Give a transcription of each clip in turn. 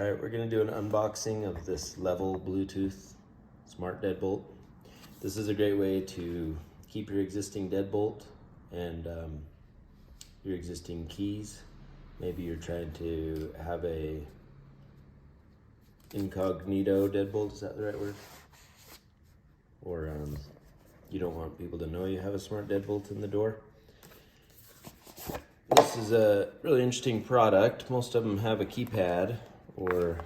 All right, we're gonna do an unboxing of this Level Bluetooth Smart Deadbolt. This is a great way to keep your existing deadbolt and your existing keys. Maybe you're trying to have a incognito deadbolt, is that the right word? Or you don't want people to know you have a smart deadbolt in the door. This is a really interesting product. Most of them have a keypad or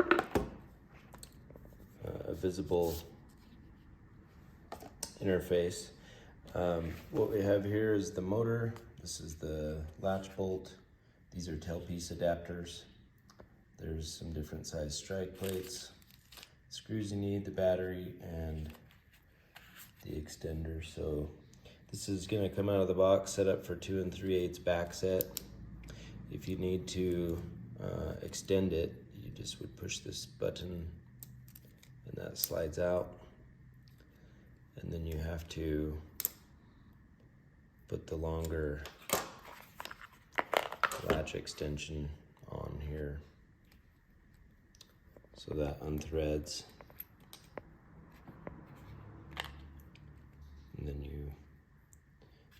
a visible interface. What we have here is the motor. This is the latch bolt. These are tailpiece adapters. There's some different size strike plates, screws you need, the battery, and the extender. So this is going to come out of the box set up for 2 3/8 back set. If you need to extend it, you just would push this button and that slides out, and then you have to put the longer latch extension on here so that unthreads, and then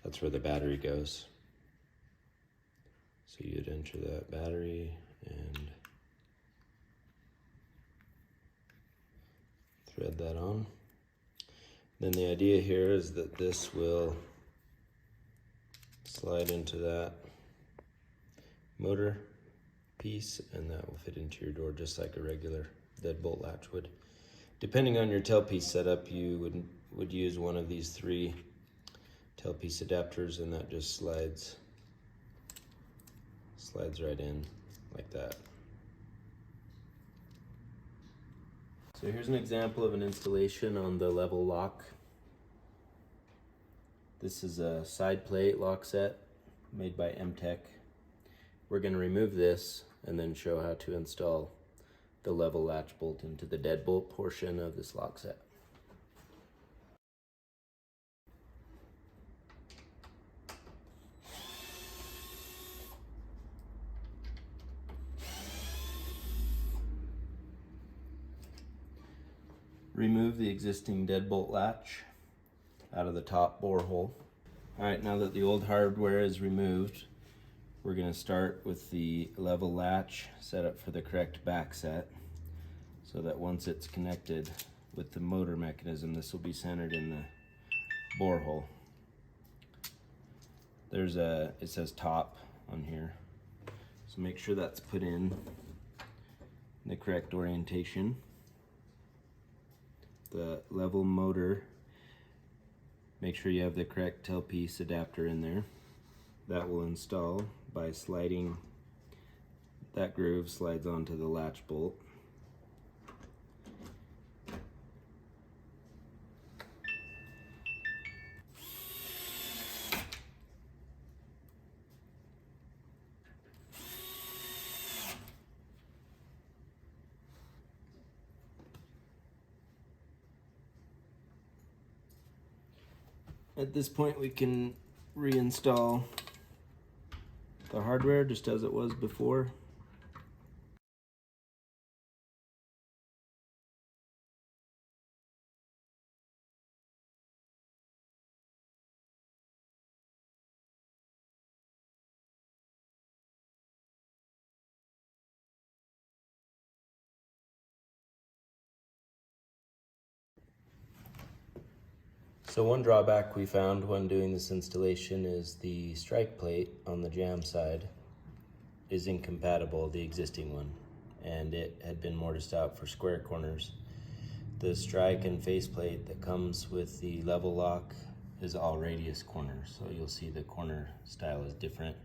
that's where the battery goes. So you'd enter that battery and thread that on. Then the idea here is that this will slide into that motor piece, and that will fit into your door just like a regular deadbolt latch would. Depending on your tailpiece setup, you would use one of these 3 tailpiece adapters, and that just slides right in like that. So here's an example of an installation on the Level lock. This is a side plate lock set made by M-Tech. We're going to remove this and then show how to install the Level latch bolt into the deadbolt portion of this lock set. Remove the existing deadbolt latch out of the top bore hole. All right, now that the old hardware is removed, we're going to start with the Level latch set up for the correct back set, so that once it's connected with the motor mechanism, this will be centered in the bore hole. It says top on here, so make sure that's put in the correct orientation. The Level motor, make sure you have the correct tailpiece adapter in there. That will install by sliding, that groove slides onto the latch bolt. At this point, we can reinstall the hardware just as it was before. So one drawback we found when doing this installation is the strike plate on the jamb side is incompatible, the existing one, and it had been mortised out for square corners. The strike and faceplate that comes with the Level lock is all radius corners, so you'll see the corner style is different.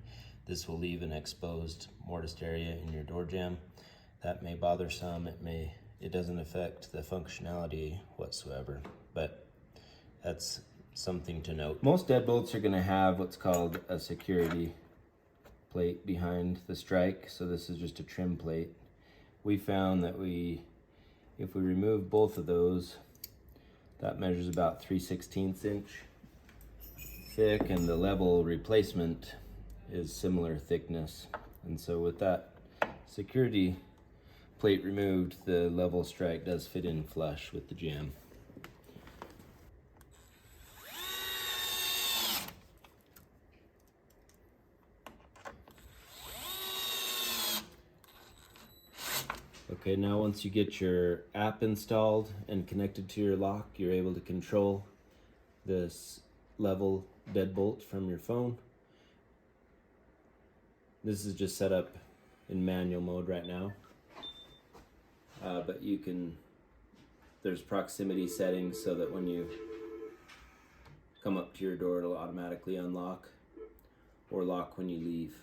This will leave an exposed mortised area in your door jamb. That may bother some, it doesn't affect the functionality whatsoever, but that's something to note. Most deadbolts are going to have what's called a security plate behind the strike, so this is just a trim plate. We found that if we remove both of those, that measures about 3/16 inch thick, and the Level replacement is similar thickness. And so with that security plate removed, the level strike does fit in flush with the jamb. Okay, now once you get your app installed and connected to your lock, you're able to control this level deadbolt from your phone. This is just set up in manual mode right now, but you can, there's proximity settings so that when you come up to your door it'll automatically unlock or lock when you leave.